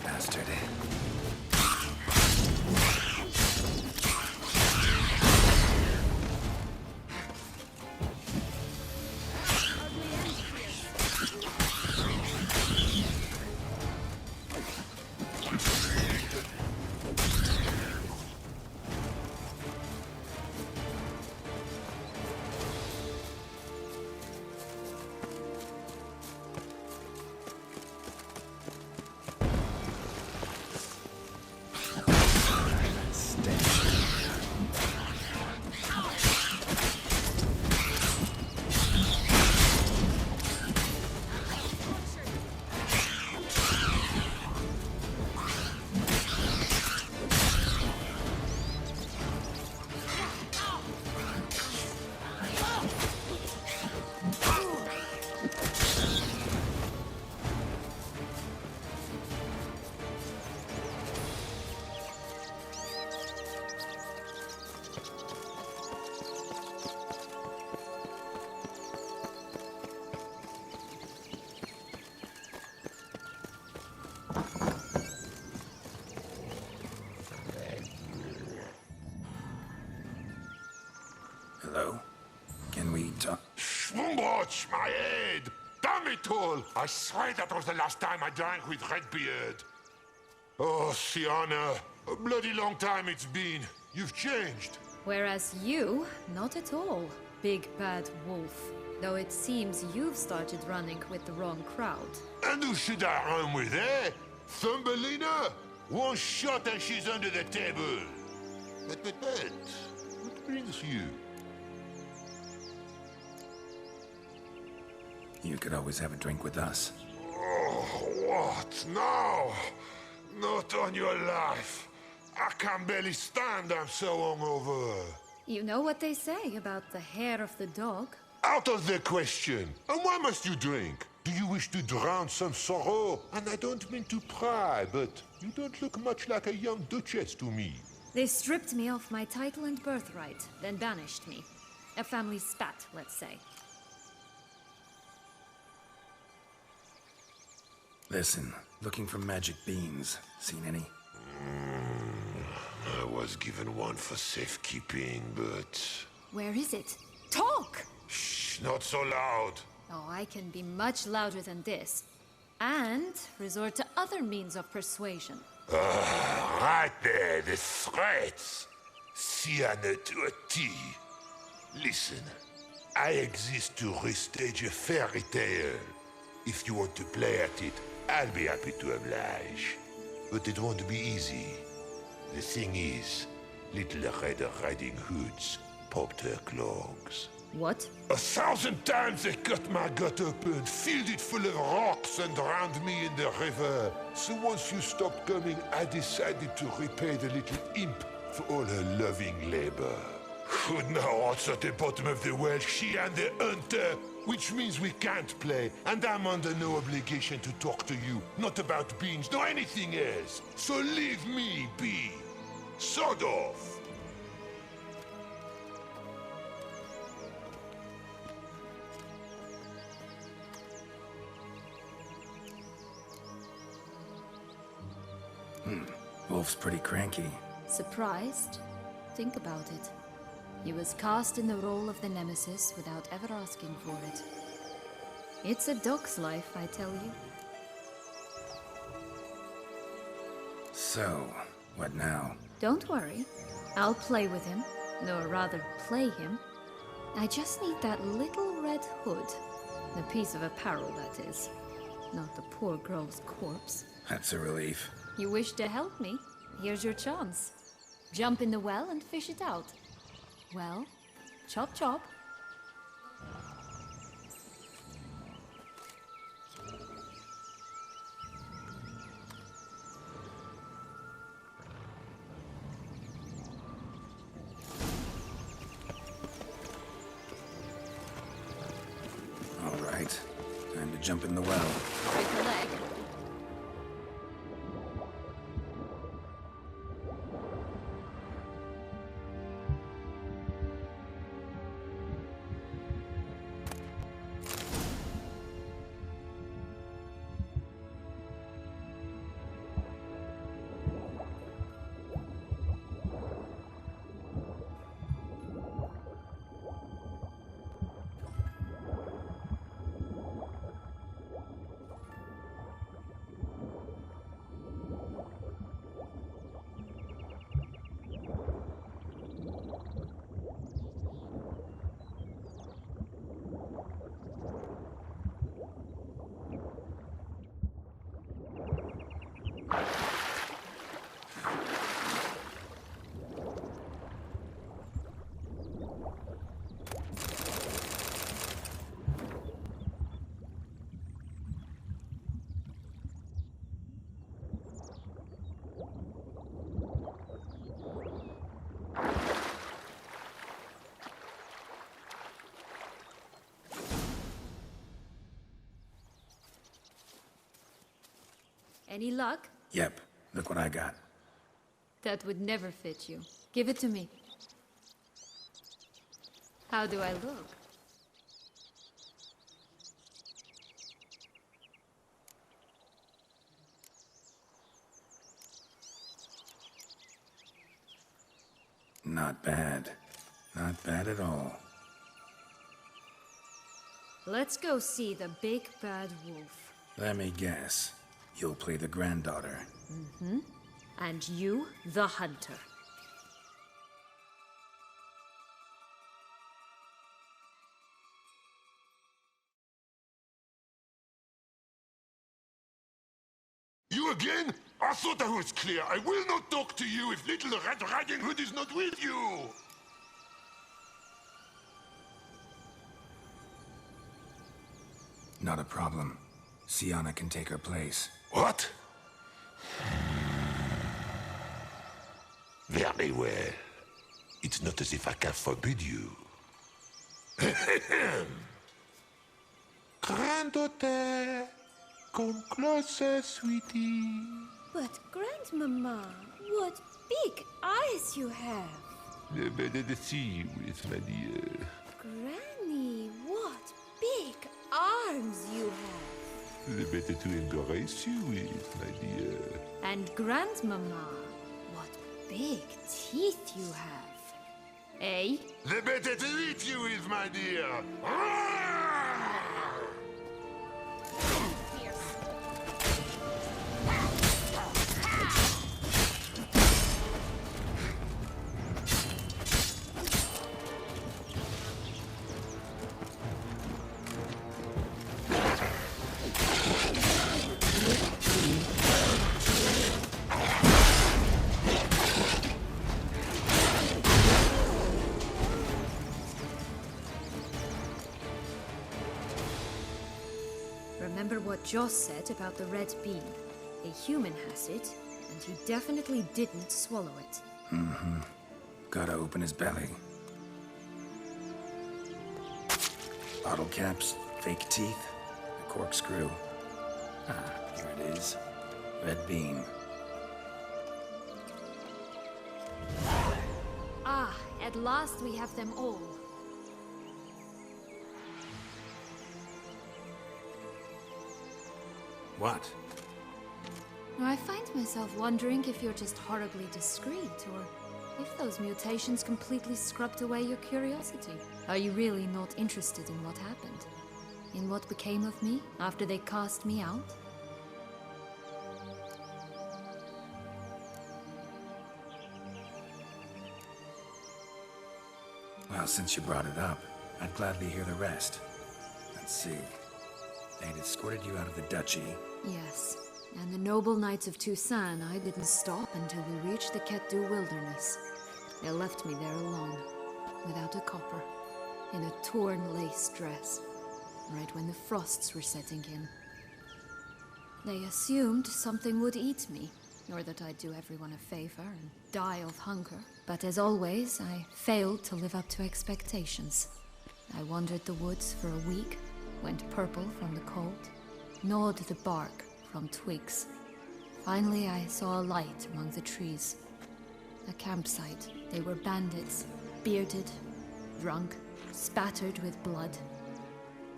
bastard. Hello? Can we talk? Schwumbroch, my head! Damn it all! I swear that was the last time I drank with Redbeard. Oh, Sienna, a bloody long time it's been. You've changed. Whereas you, not at all, big bad wolf. Though it seems you've started running with the wrong crowd. And who should I run with, eh? Thumbelina? One shot and she's under the table. But, what brings you? You could always have a drink with us. Oh, what now? Not on your life. I can barely stand, I'm so hungover. You know what they say about the hair of the dog? Out of the question. And why must you drink? Do you wish to drown some sorrow? And I don't mean to pry, but you don't look much like a young duchess to me. They stripped me of my title and birthright, then banished me. A family spat, let's say. Listen, looking for magic beans. Seen any? I was given one for safekeeping, but... Where is it? Talk! Shh, not so loud. Oh, I can be much louder than this. And resort to other means of persuasion. Right there, the threats. Sienna to a T. Listen, I exist to restage a fairy tale. If you want to play at it, I'll be happy to oblige. But it won't be easy. The thing is, Little Red Riding Hoods popped her clogs. What? 1,000 times they cut my gut open, filled it full of rocks and drowned me in the river. So once you stopped coming, I decided to repay the little imp for all her loving labor. Good now, what's at the bottom of the well, she and the hunter, which means we can't play, and I'm under no obligation to talk to you, not about beans, nor anything else. So leave me be. Sod off. Wolf's pretty cranky. Surprised? Think about it. He was cast in the role of the Nemesis without ever asking for it. It's a dog's life, I tell you. So, what now? Don't worry. I'll play with him. Or rather, play him. I just need that little red hood. The piece of apparel, that is. Not the poor girl's corpse. That's a relief. You wish to help me? Here's your chance. Jump in the well and fish it out. Well, chop chop. All right. Time to jump in the well. Break a leg. Any luck? Yep, look what I got. That would never fit you. Give it to me. How do I look? Not bad. Not bad at all. Let's go see the big bad wolf. Let me guess. You'll play the granddaughter. And you, the hunter. You again? I thought I was clear. I will not talk to you if little Red Riding Hood is not with you. Not a problem. Sienna can take her place. What? Very well. It's not as if I can forbid you. Granddaughter, come closer, sweetie. But Grandmama, what big eyes you have! The better to see you with, my dear. Granny, what big arms you have! The better to embrace you with, my dear. And Grandmama, what big teeth you have. Eh? The better to eat you with, my dear. Remember what Joss said about the red bean? A human has it, and he definitely didn't swallow it. Gotta open his belly. Bottle caps, fake teeth, a corkscrew. Ah, here it is. Red bean. Ah, at last we have them all. What? I find myself wondering if you're just horribly discreet, or if those mutations completely scrubbed away your curiosity. Are you really not interested in what happened? In what became of me after they cast me out? Well, since you brought it up, I'd gladly hear the rest. Let's see. They'd escorted you out of the duchy. Yes. And the noble knights of Toussaint, I didn't stop until we reached the Ketdu wilderness. They left me there alone, without a copper, in a torn lace dress, right when the frosts were setting in. They assumed something would eat me, or that I'd do everyone a favor and die of hunger. But as always, I failed to live up to expectations. I wandered the woods for a week, went purple from the cold, gnawed the bark from twigs. Finally, I saw a light among the trees. A campsite. They were bandits, bearded, drunk, spattered with blood.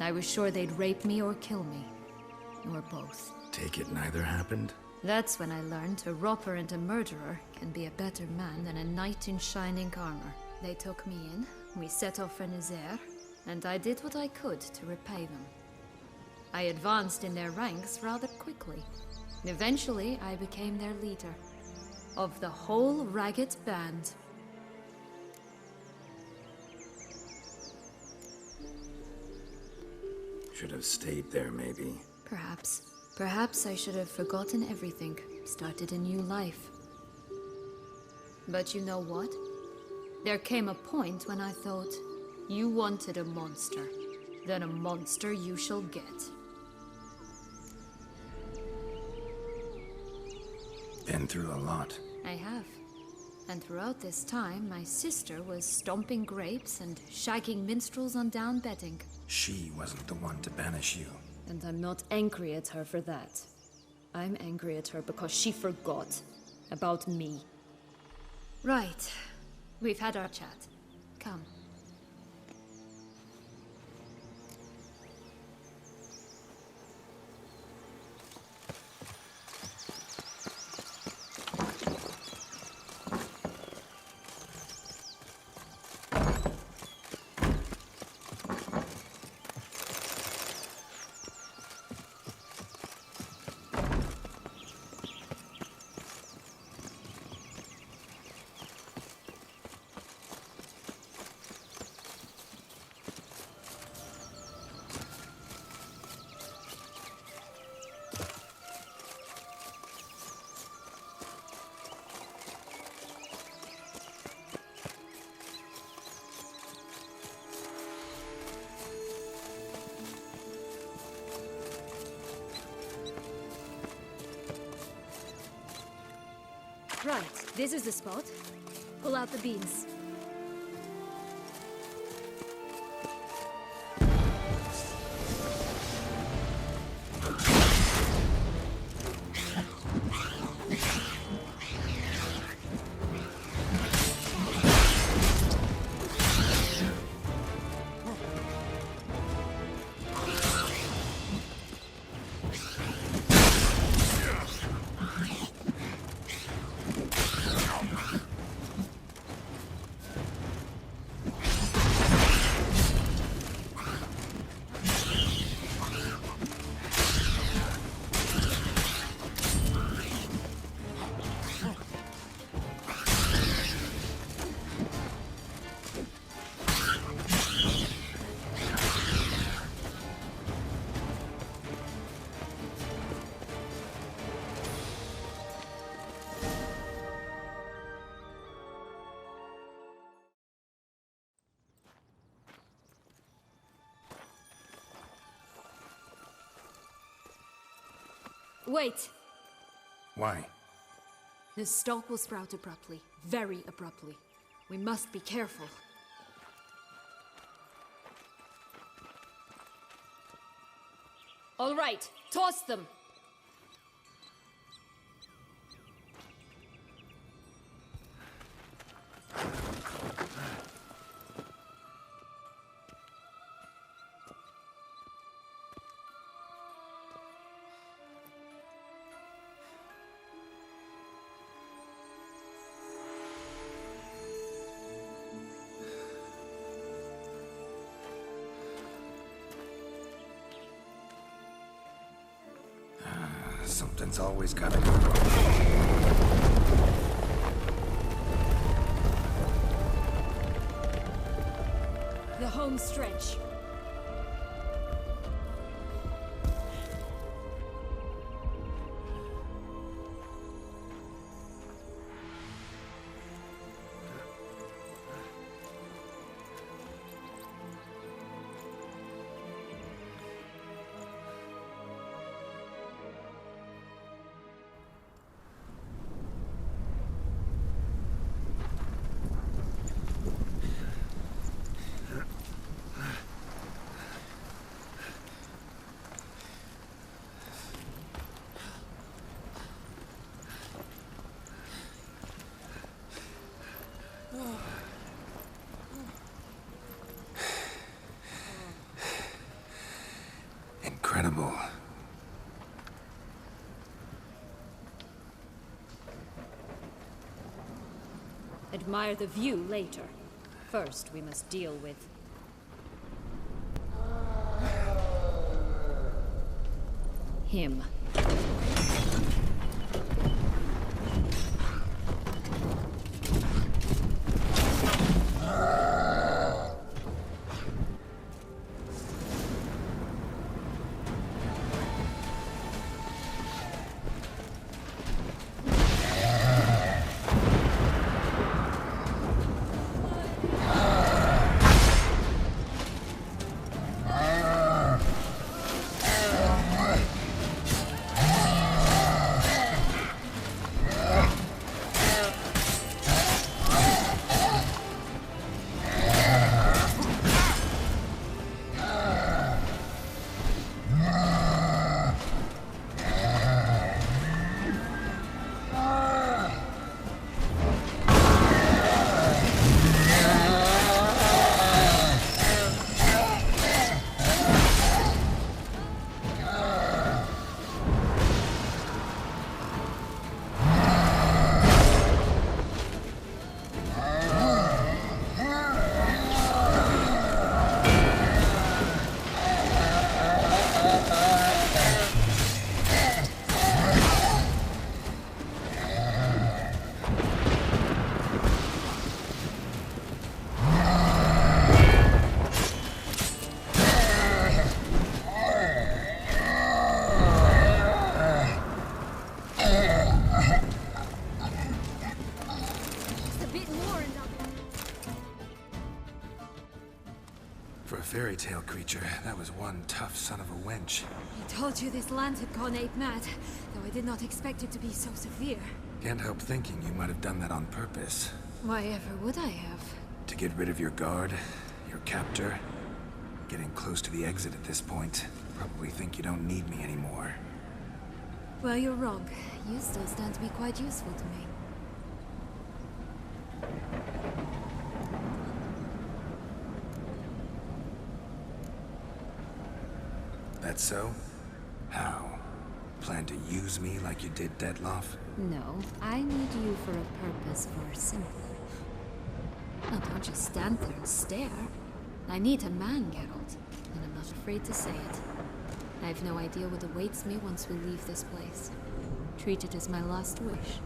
I was sure they'd rape me or kill me, or both. Take it neither happened? That's when I learned a robber and a murderer can be a better man than a knight in shining armor. They took me in, we set off for Nazaire, and I did what I could to repay them. I advanced in their ranks rather quickly. Eventually, I became their leader. Of the whole ragged band. Should have stayed there, maybe. Perhaps. Perhaps I should have forgotten everything, started a new life. But you know what? There came a point when I thought, you wanted a monster. Then a monster you shall get. Been through a lot. I have. And throughout this time, my sister was stomping grapes and shagging minstrels on down bedding. She wasn't the one to banish you. And I'm not angry at her for that. I'm angry at her because she forgot about me. Right. We've had our chat. Come. Right, this is the spot. Pull out the beans. Wait! Why? The stalk will sprout abruptly. Very abruptly. We must be careful. All right, toss them! Something's always gotta go wrong. The home stretch. Incredible. Admire the view later. First, we must deal with... him. For a fairy tale creature, that was one tough son of a wench. I told you this land had gone ape mad, though I did not expect it to be so severe. Can't help thinking you might have done that on purpose. Why ever would I have? To get rid of your guard, your captor. Getting close to the exit at this point. Probably think you don't need me anymore. Well, you're wrong. You still stand to be quite useful to me. That so? How? Plan to use me like you did Detloff? No, I need you for a purpose far simpler. Now, don't just stand there and stare. I need a man, Geralt, and I'm not afraid to say it. I have no idea what awaits me once we leave this place. Treat it as my last wish.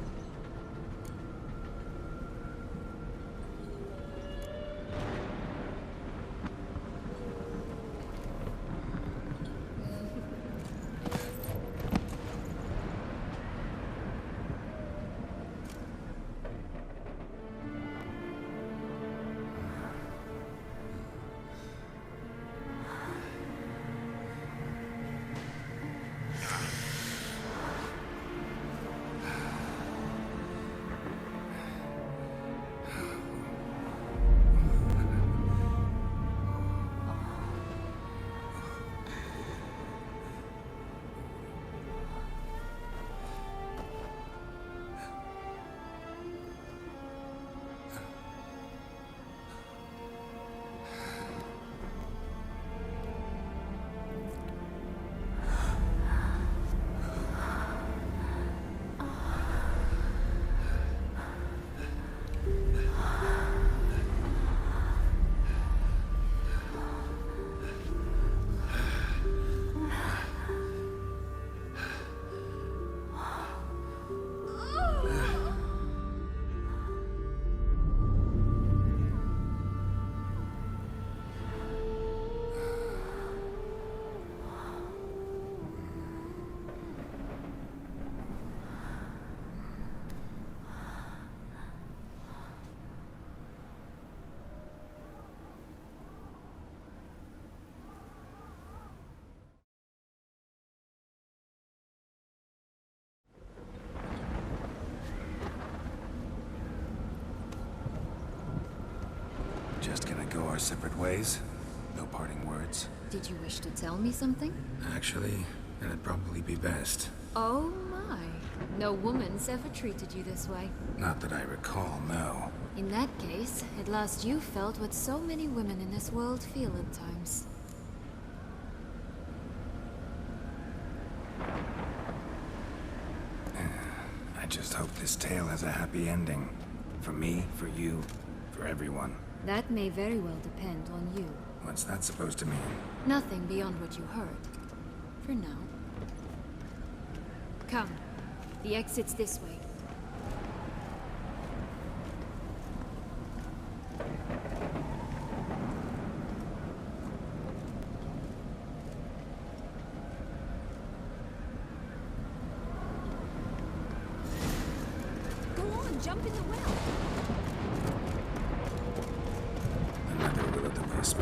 Just gonna go our separate ways? No parting words? Did you wish to tell me something? Actually, that'd probably be best. Oh my. No woman's ever treated you this way. Not that I recall, no. In that case, at last you felt what so many women in this world feel at times. I just hope this tale has a happy ending. For me, for you, for everyone. That may very well depend on you. What's that supposed to mean? Nothing beyond what you heard. For now. Come. The exit's this way. Go on, jump in the well. Another will-o'-the-wisp.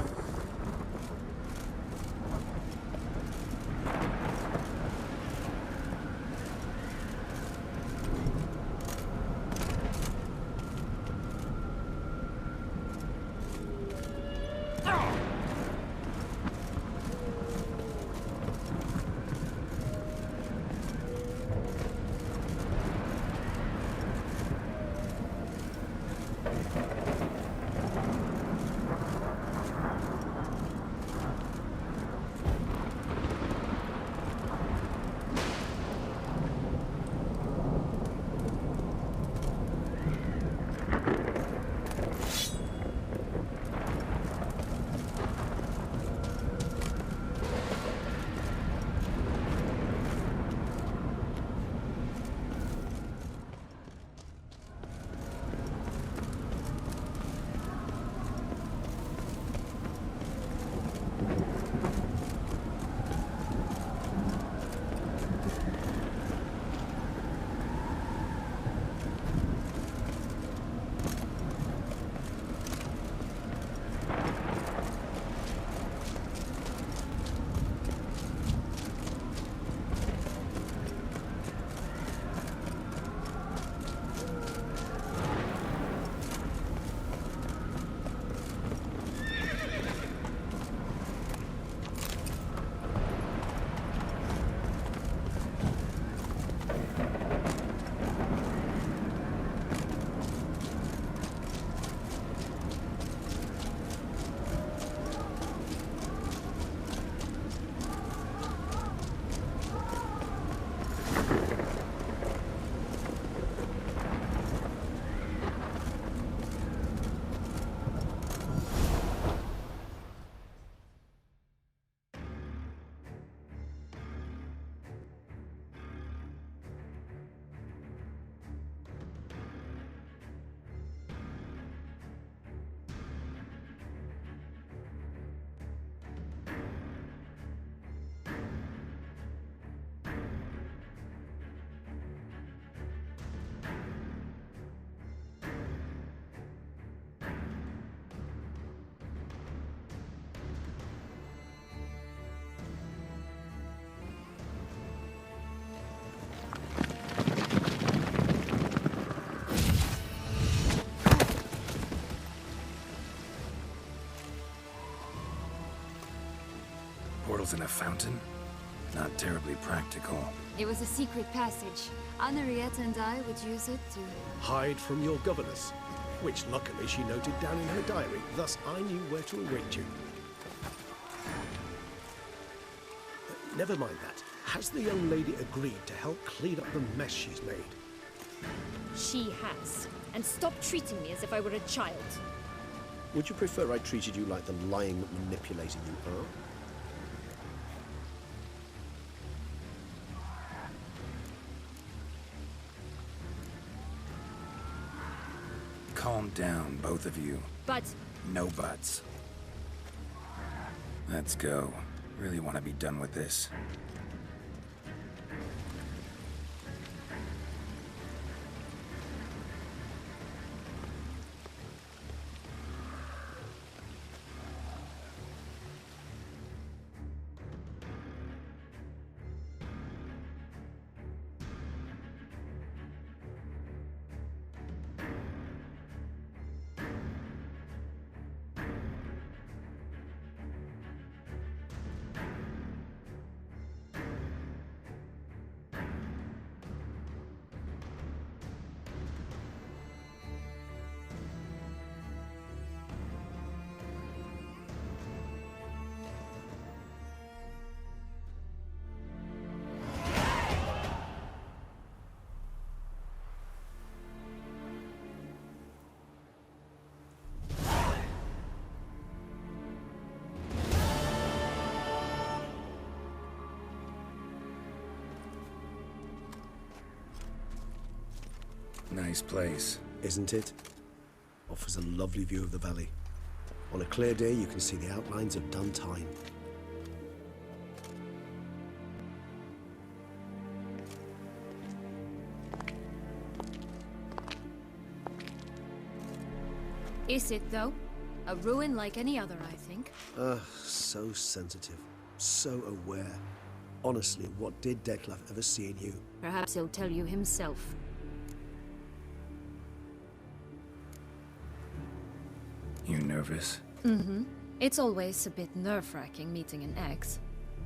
portals in a fountain? Not terribly practical. It was a secret passage. Henriette and I would use it to... Hide from your governess, which luckily she noted down in her diary, thus I knew where to await you. Never mind that. Has the young lady agreed to help clean up the mess she's made? She has. And stop treating me as if I were a child. Would you prefer I treated you like the lying, manipulating you are? Calm down, both of you. But... No buts. Let's go. Really want to be done with this. Nice place. Isn't it? Offers a lovely view of the valley. On a clear day, you can see the outlines of Duntine. Is it, though? A ruin like any other, I think. So sensitive. So aware. Honestly, what did Dettlaff ever see in you? Perhaps he'll tell you himself. You nervous? Mm-hmm. It's always a bit nerve-wracking meeting an ex.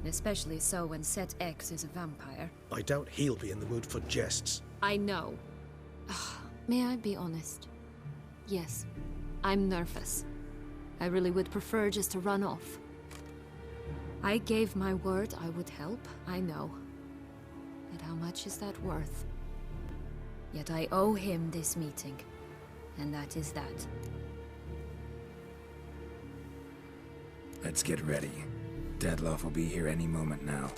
Especially so when said ex is a vampire. I doubt he'll be in the mood for jests. I know. May I be honest? Yes, I'm nervous. I really would prefer just to run off. I gave my word I would help, I know. But how much is that worth? Yet I owe him this meeting. And that is that. Let's get ready. Dettlaff will be here any moment now.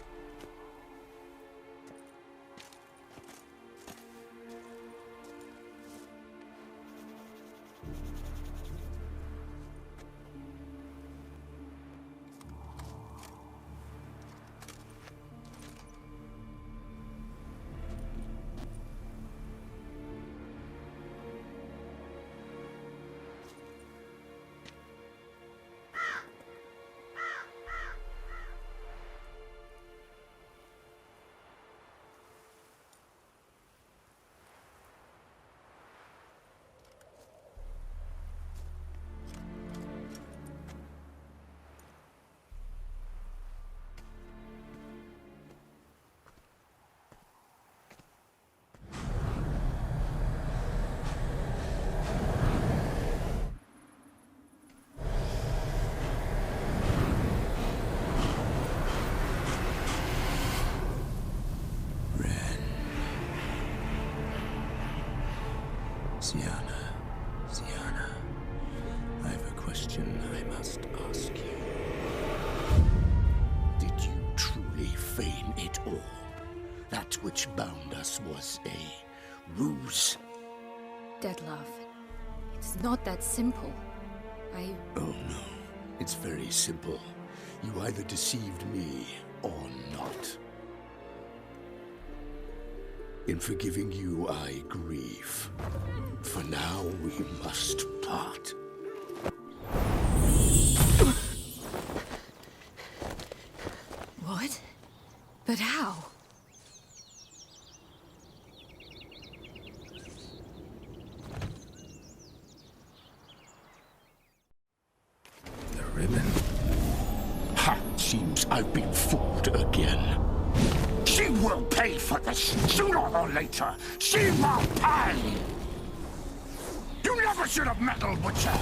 Syanna, I have a question I must ask you. Did you truly feign it all? That which bound us was a ruse? Dettlaff, it's not that simple. Oh no, it's very simple. You either deceived me or not. In forgiving you, I grieve. For now, we must part. What? But how? The ribbon. Ha! seems I've been fooled again. She will pay for this, sooner or later. She will pay! You never should have meddled with her!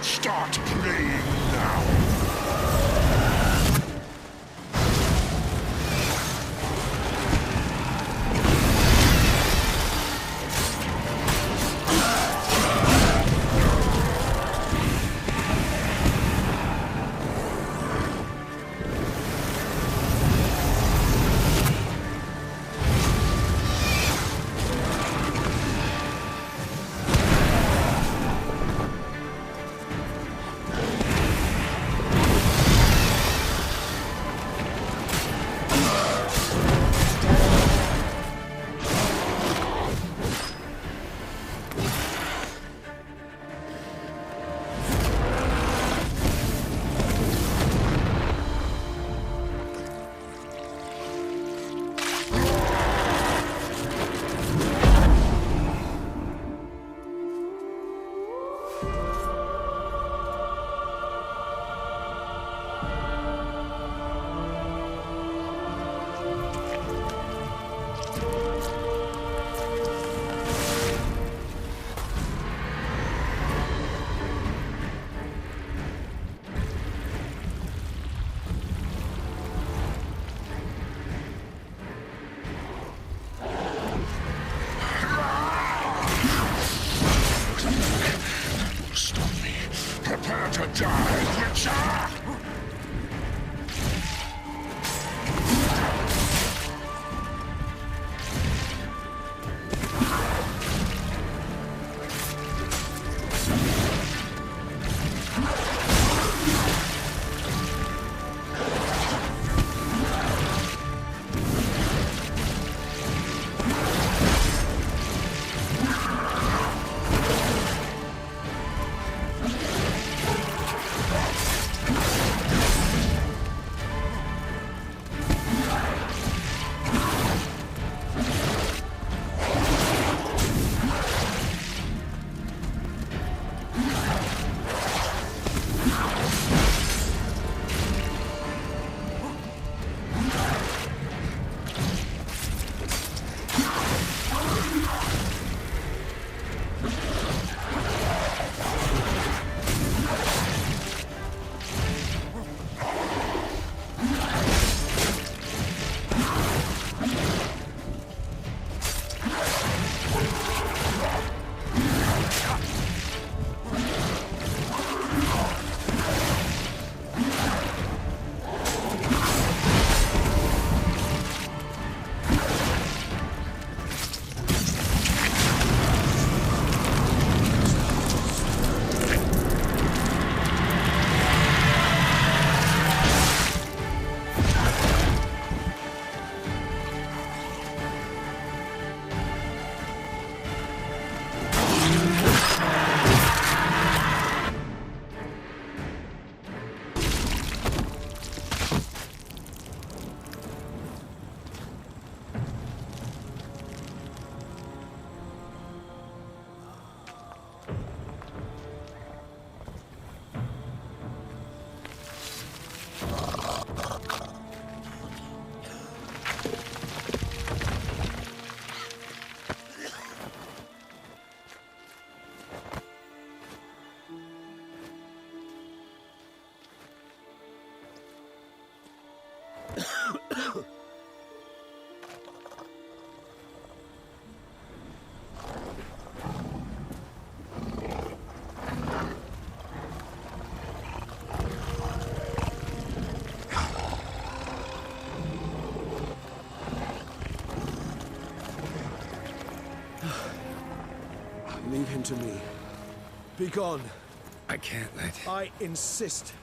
Start playing now! Prepare to die, Witcher! Leave him to me. Be gone. I can't let... I insist.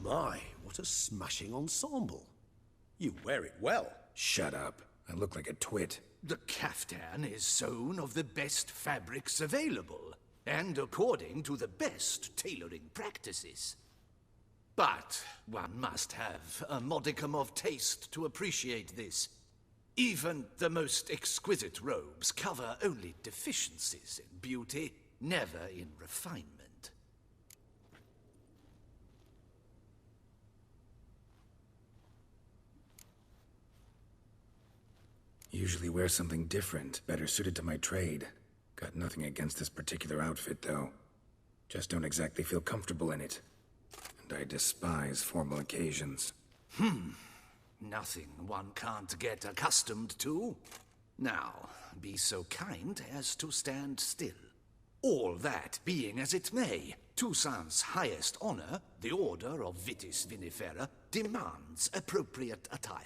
My, what a smashing ensemble. You wear it well. Shut up. I look like a twit. The caftan is sewn of the best fabrics available, and according to the best tailoring practices. But one must have a modicum of taste to appreciate this. Even the most exquisite robes cover only deficiencies in beauty, never in refinement. Usually wear something different, better suited to my trade. Got nothing against this particular outfit, though. Just don't exactly feel comfortable in it. And I despise formal occasions. Nothing one can't get accustomed to. Now, be so kind as to stand still. All that being as it may, Toussaint's highest honor, the Order of Vitis Vinifera, demands appropriate attire.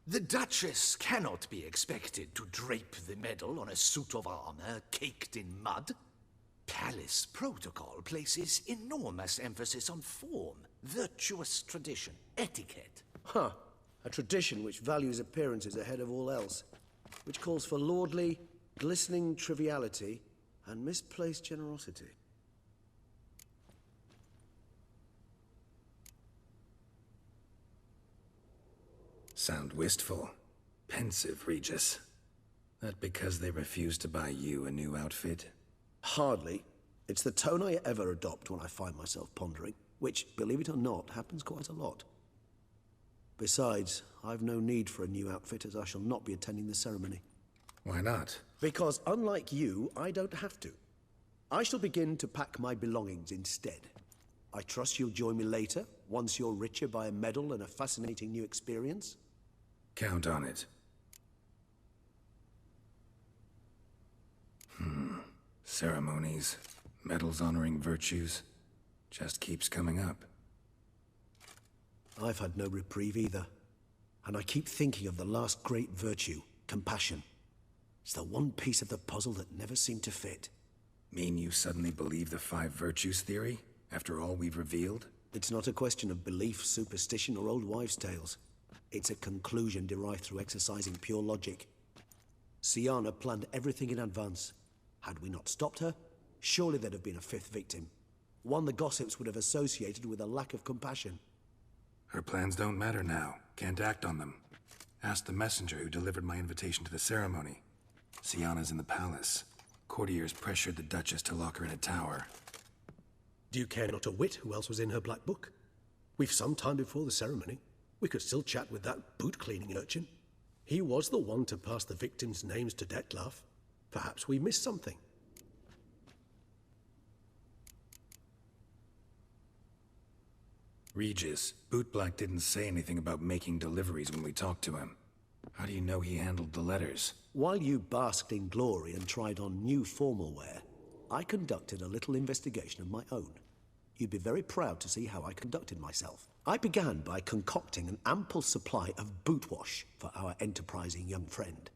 The Duchess cannot be expected to drape the medal on a suit of armor caked in mud. Palace protocol places enormous emphasis on form, virtuous tradition, etiquette. Huh. A tradition which values appearances ahead of all else. Which calls for lordly, glistening triviality and misplaced generosity. Sound wistful. Pensive, Regis. That because they refuse to buy you a new outfit? Hardly. It's the tone I ever adopt when I find myself pondering, which, believe it or not, happens quite a lot. Besides, I've no need for a new outfit as I shall not be attending the ceremony. Why not? Because unlike you, I don't have to. I shall begin to pack my belongings instead. I trust you'll join me later, once you're richer by a medal and a fascinating new experience. Count on it. Ceremonies, medals honoring virtues, just keeps coming up. I've had no reprieve either. And I keep thinking of the last great virtue, compassion. It's the one piece of the puzzle that never seemed to fit. Mean you suddenly believe the 5 virtues theory, after all we've revealed? It's not a question of belief, superstition, or old wives' tales. It's a conclusion derived through exercising pure logic. Syanna planned everything in advance, Had we not stopped her, surely there'd have been a fifth victim. One the gossips would have associated with a lack of compassion. Her plans don't matter now. Can't act on them. Ask the messenger who delivered my invitation to the ceremony. Sienna's in the palace. Courtiers pressured the Duchess to lock her in a tower. Do you care not a whit who else was in her black book? We've some time before the ceremony. We could still chat with that boot-cleaning urchin. He was the one to pass the victims' names to Dettlaff. Perhaps we missed something. Regis, Bootblack didn't say anything about making deliveries when we talked to him. How do you know he handled the letters? While you basked in glory and tried on new formal wear, I conducted a little investigation of my own. You'd be very proud to see how I conducted myself. I began by concocting an ample supply of boot wash for our enterprising young friend.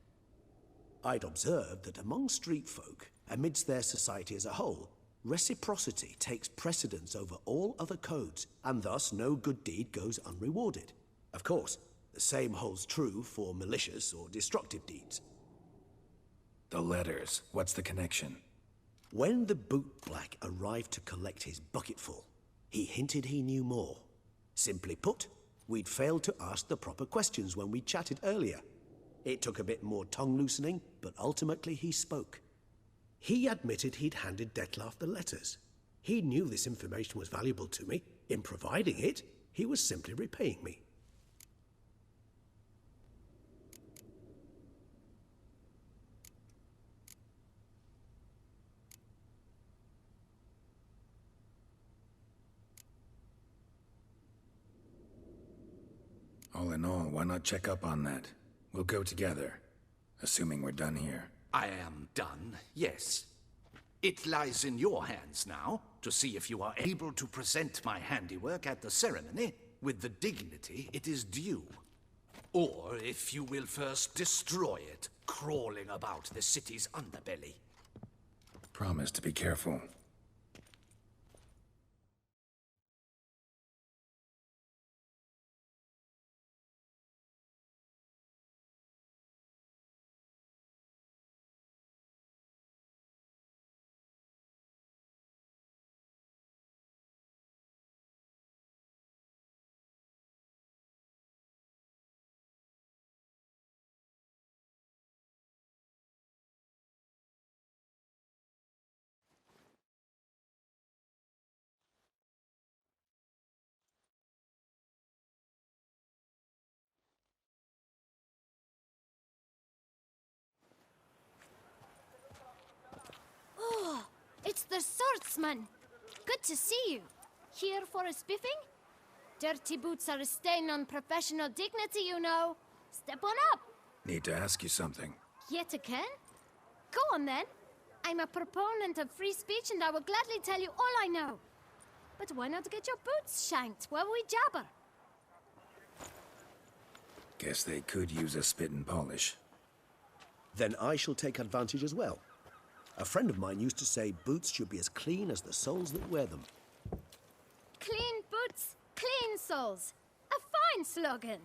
I'd observed that among street folk, amidst their society as a whole, reciprocity takes precedence over all other codes, and thus no good deed goes unrewarded. Of course, the same holds true for malicious or destructive deeds. The letters. What's the connection? When the bootblack arrived to collect his bucketful, he hinted he knew more. Simply put, we'd failed to ask the proper questions when we chatted earlier. It took a bit more tongue-loosening, but ultimately he spoke. He admitted he'd handed Dettlaff the letters. He knew this information was valuable to me. In providing it, he was simply repaying me. All in all, why not check up on that? We'll go together, assuming we're done here. I am done, yes. It lies in your hands now to see if you are able to present my handiwork at the ceremony with the dignity it is due. Or if you will first destroy it, crawling about the city's underbelly. Promise to be careful. Oh, it's the swordsman. Good to see you. Here for a spiffing? Dirty boots are a stain on professional dignity, you know. Step on up. Need to ask you something. Yet again? Go on then. I'm a proponent of free speech and I will gladly tell you all I know. But why not get your boots shanked while we jabber? Guess they could use a spit and polish. Then I shall take advantage as well. A friend of mine used to say boots should be as clean as the soles that wear them. Clean boots, clean soles. A fine slogan.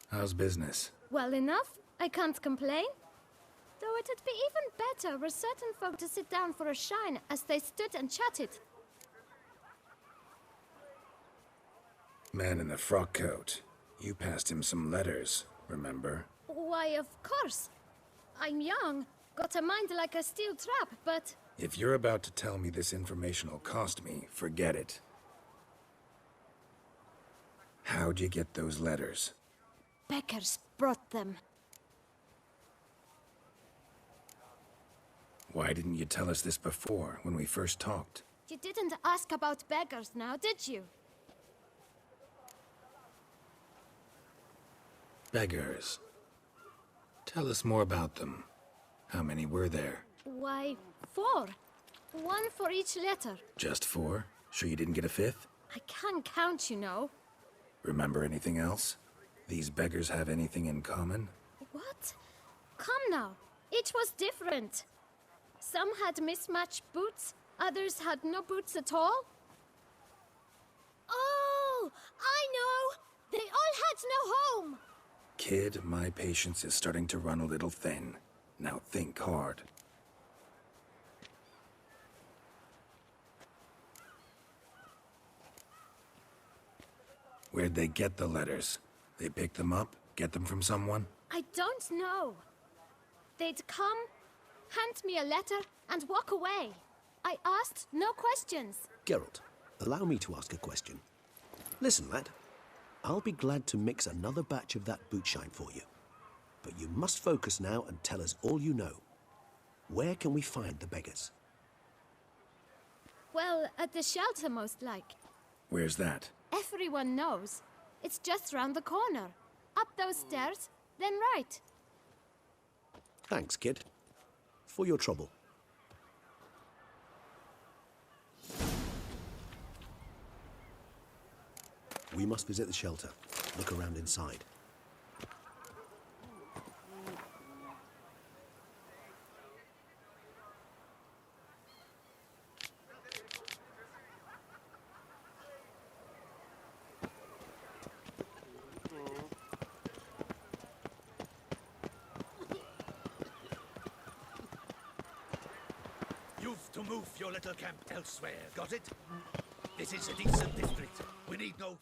How's business? Well enough. I can't complain. Though it'd be even better were certain folk to sit down for a shine as they stood and chatted. Man in the frock coat. You passed him some letters, remember? Why, of course. I'm young, got a mind like a steel trap, but... If you're about to tell me this information will cost me, forget it. How'd you get those letters? Beggars brought them. Why didn't you tell us this before, when we first talked? You didn't ask about beggars now, did you? Beggars. Tell us more about them. How many were there? Why, 4. 1 for each letter. Just 4? Sure you didn't get a 5th? I can't count, you know. Remember anything else? These beggars have anything in common? What? Come now. Each was different. Some had mismatched boots, others had no boots at all. Oh, I know! They Kid, my patience is starting to run a little thin. Now think hard. Where'd they get the letters? They pick them up? Get them from someone? I don't know. They'd come, hand me a letter, and walk away. I asked no questions. Geralt, allow me to ask a question. Listen, lad. I'll be glad to mix another batch of that bootshine for you. But you must focus now and tell us all you know. Where can we find the beggars? Well, at the shelter, most like. Where's that? Everyone knows. It's just round the corner. Up those stairs, then right. Thanks, kid. For your trouble. We must visit the shelter. Look around inside. You've to move your little camp elsewhere, got it? This is a decent district. We need no...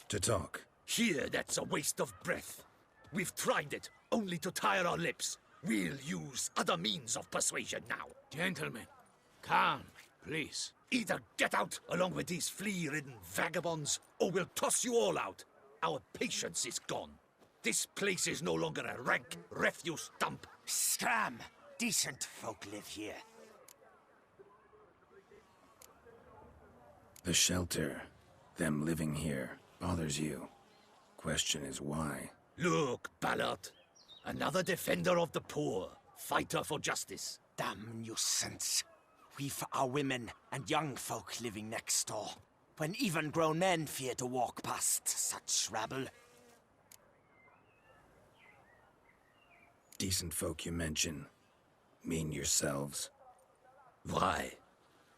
To talk. Here, that's a waste of breath. We've tried it, only to tire our lips. We'll use other means of persuasion now. Gentlemen, calm, please. Either get out along with these flea-ridden vagabonds, or we'll toss you all out. Our patience is gone. This place is no longer a rank refuse dump. Scram! Decent folk live here. The shelter, them living here, bothers you. Question is why? Look, Ballard. Another defender of the poor. Fighter for justice. Damn nuisance. We've our women and young folk living next door, when even grown men fear to walk past such rabble. Decent folk you mention. Mean yourselves? Why?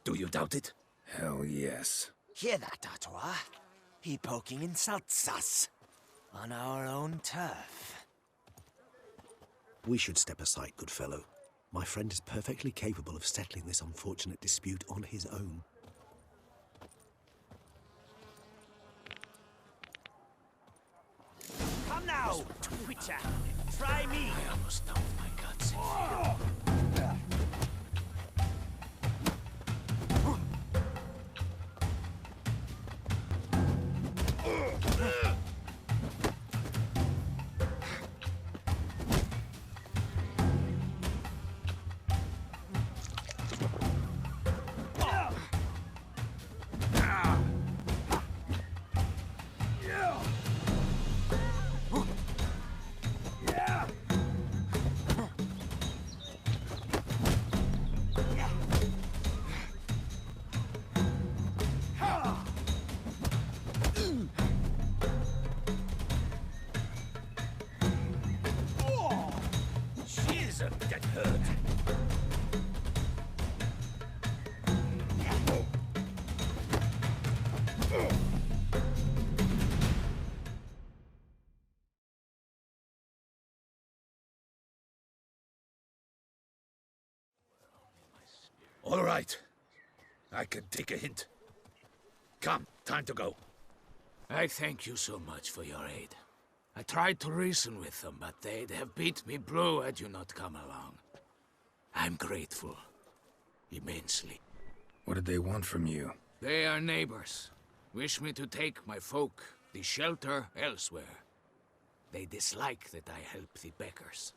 Do you doubt it? Hell yes. Hear that, Artois? He poking insults us. On our own turf. We should step aside, good fellow. My friend is perfectly capable of settling this unfortunate dispute on his own. Come now, Twitcher. Try me. I almost dumped my guts. Get hurt. All right. I can take a hint. Come, time to go. I thank you so much for your aid. I tried to reason with them, but they'd have beat me blue had you not come along. I'm grateful. Immensely. What did they want from you? They are neighbors. Wish me to take my folk, the shelter, elsewhere. They dislike that I help the beggars.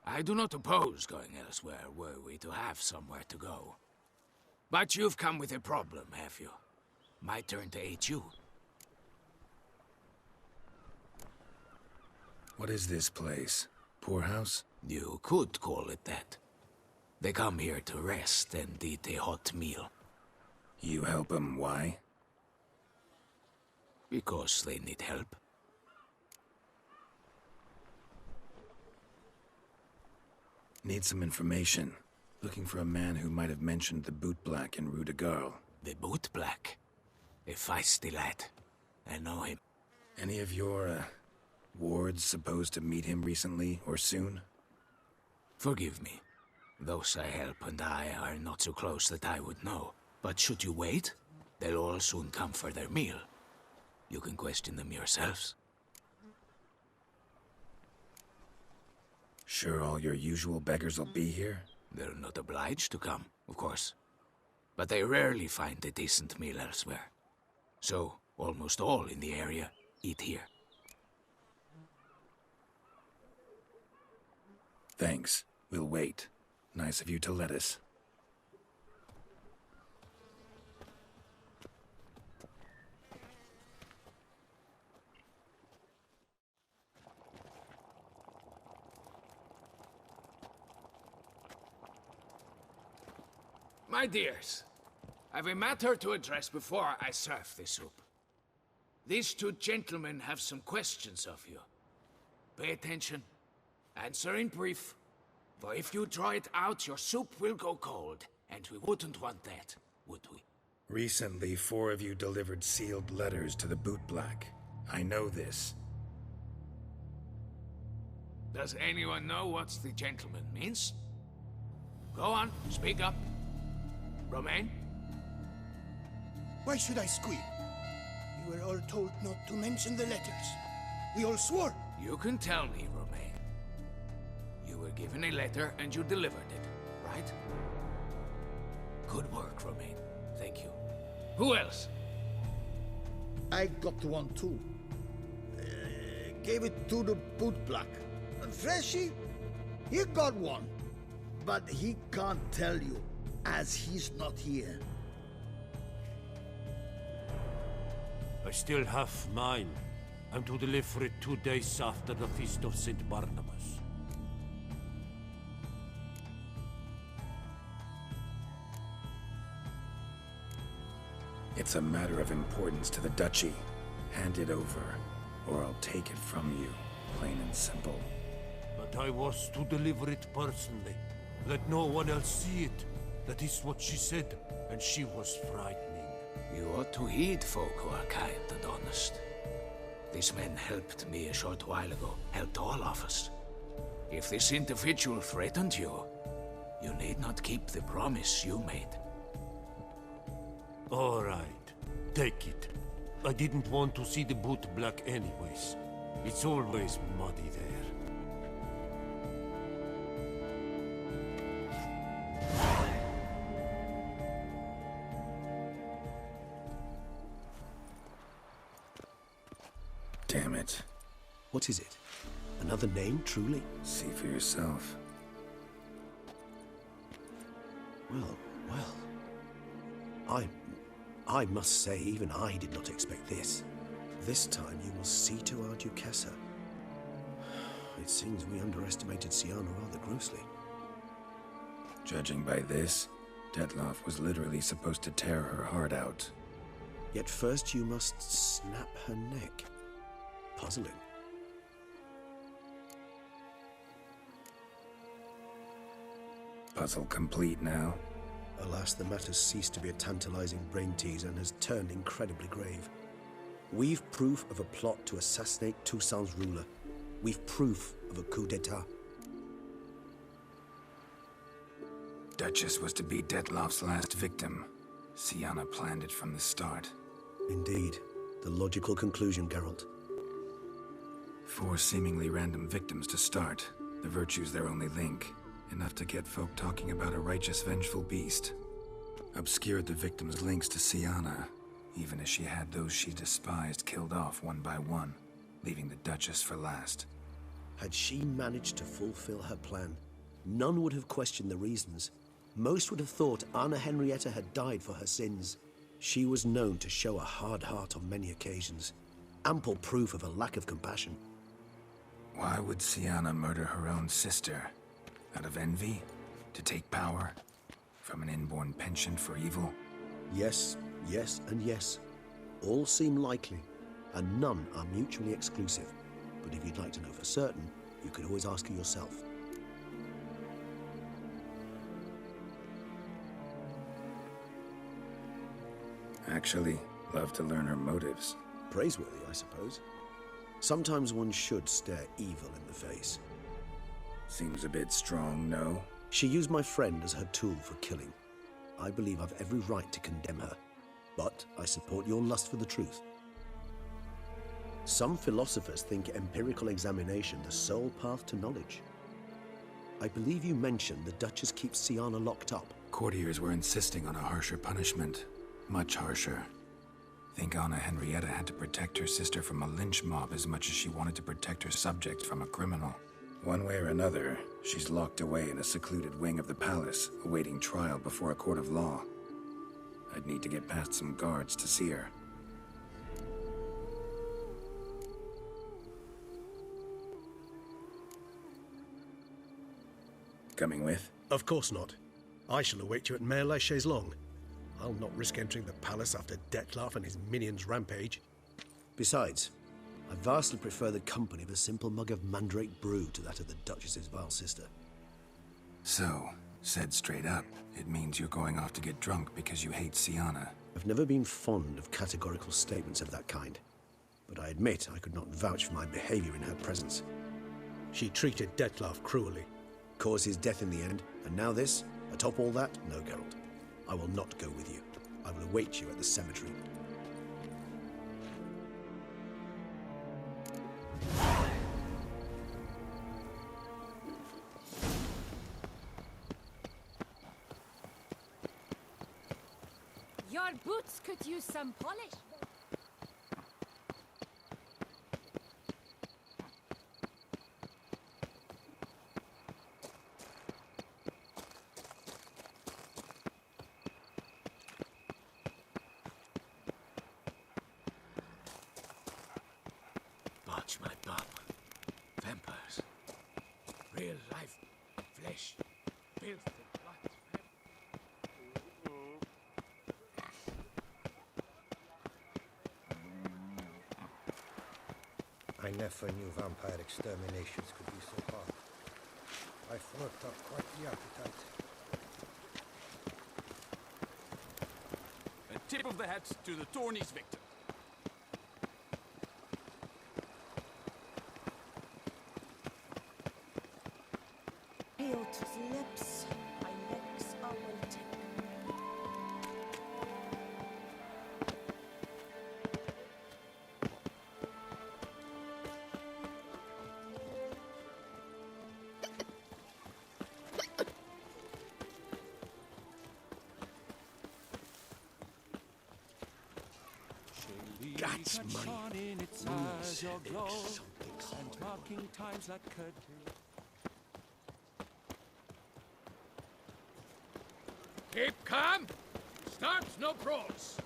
I do not oppose going elsewhere, were we to have somewhere to go. But you've come with a problem, have you? My turn to aid you. What is this place? Poorhouse? You could call it that. They come here to rest and eat a hot meal. You help them, why? Because they need help. Need some information. Looking for a man who might have mentioned the Boot Black in Rue de Garl. The Boot Black? A feisty lad. and know him. Any of your, wards supposed to meet him recently or soon? Forgive me. Those I help and I are not so close that I would know. But should you wait, they'll all soon come for their meal. You can question them yourselves. Sure all your usual beggars will be here? They're not obliged to come, of course. But they rarely find a decent meal elsewhere. So, almost all in the area eat here. Thanks. We'll wait. Nice of you to let us. My dears, I've a matter to address before I serve the soup. These two gentlemen have some questions of you. Pay attention. Answer in brief. For if you draw it out, your soup will go cold. And we wouldn't want that, would we? Recently, 4 of you delivered sealed letters to the Bootblack. I know this. Does anyone know what the gentleman means? Go on, speak up. Romain? Why should I squeal? We were all told not to mention the letters. We all swore. You can tell me, Romain. You were given a letter and you delivered it, right? Good work, Romain. Thank you. Who else? I got one too. Gave it to the Bootblack. And Freshy, he got one. But he can't tell you, as he's not here. I still have mine. I'm to deliver it 2 days after the Feast of St. Barnabas. It's a matter of importance to the Duchy. Hand it over, or I'll take it from you, plain and simple. But I was to deliver it personally. Let no one else see it. That is what she said, and she was frightening. You ought to heed folk who are kind and honest. These men helped me a short while ago, helped all of us. If this individual threatened you, you need not keep the promise you made. All right, take it. I didn't want to see the Bootblack anyways. It's always muddy there. Damn it. What is it? Another name, truly? See for yourself. Well. I must say, even I did not expect this. This time you will see to our Duquesa. It seems we underestimated Syanna rather grossly. Judging by this, Detloff was literally supposed to tear her heart out. Yet first you must snap her neck. Puzzling. Puzzle complete now? Alas, the matter's ceased to be a tantalizing brain tease and has turned incredibly grave. We've proof of a plot to assassinate Toussaint's ruler. We've proof of a coup d'etat. Duchess was to be Detloff's last victim. Syanna planned it from the start. Indeed. The logical conclusion, Geralt. 4 seemingly random victims to start. The virtue's their only link. Enough to get folk talking about a righteous, vengeful beast. Obscured the victims' links to Syanna, even as she had those she despised killed off one by one, leaving the Duchess for last. Had she managed to fulfill her plan, none would have questioned the reasons. Most would have thought Anna Henrietta had died for her sins. She was known to show a hard heart on many occasions. Ample proof of a lack of compassion. Why would Syanna murder her own sister? Out of envy? To take power? From an inborn penchant for evil? Yes, yes, and yes. All seem likely, and none are mutually exclusive. But if you'd like to know for certain, you could always ask her yourself. Actually, love to learn her motives. Praiseworthy, I suppose. Sometimes one should stare evil in the face. Seems a bit strong, no? She used my friend as her tool for killing. I believe I've every right to condemn her, but I support your lust for the truth. Some philosophers think empirical examination the sole path to knowledge. I believe you mentioned the Duchess keeps Siana locked up. Courtiers were insisting on a harsher punishment. Much harsher. Think Anna Henrietta had to protect her sister from a lynch mob as much as she wanted to protect her subjects from a criminal. One way or another, she's locked away in a secluded wing of the palace, awaiting trial before a court of law. I'd need to get past some guards to see her. Coming with? Of course not. I shall await you at Mare la Chaise-Longue. I'll not risk entering the palace after Dettlaff and his minions rampage. Besides, I vastly prefer the company of a simple mug of mandrake brew to that of the Duchess's vile sister. So, said straight up, it means you're going off to get drunk because you hate Siana. I've never been fond of categorical statements of that kind, but I admit I could not vouch for my behavior in her presence. She treated Dettlaff cruelly. Caused his death in the end, and now this? Atop all that? No, Geralt. I will not go with you. I will await you at the cemetery. Your boots could use some polish. Watch my bum. Vampires. Real life flesh. Filth and blood. I never knew vampire exterminations could be so hard. I've worked up quite the appetite. A tip of the hat to the Tourney's victim. Hail to his lips, my legs are wilting. That's money. In its eyes your glow, and marking times like curtains. Keep calm. Start no brawls.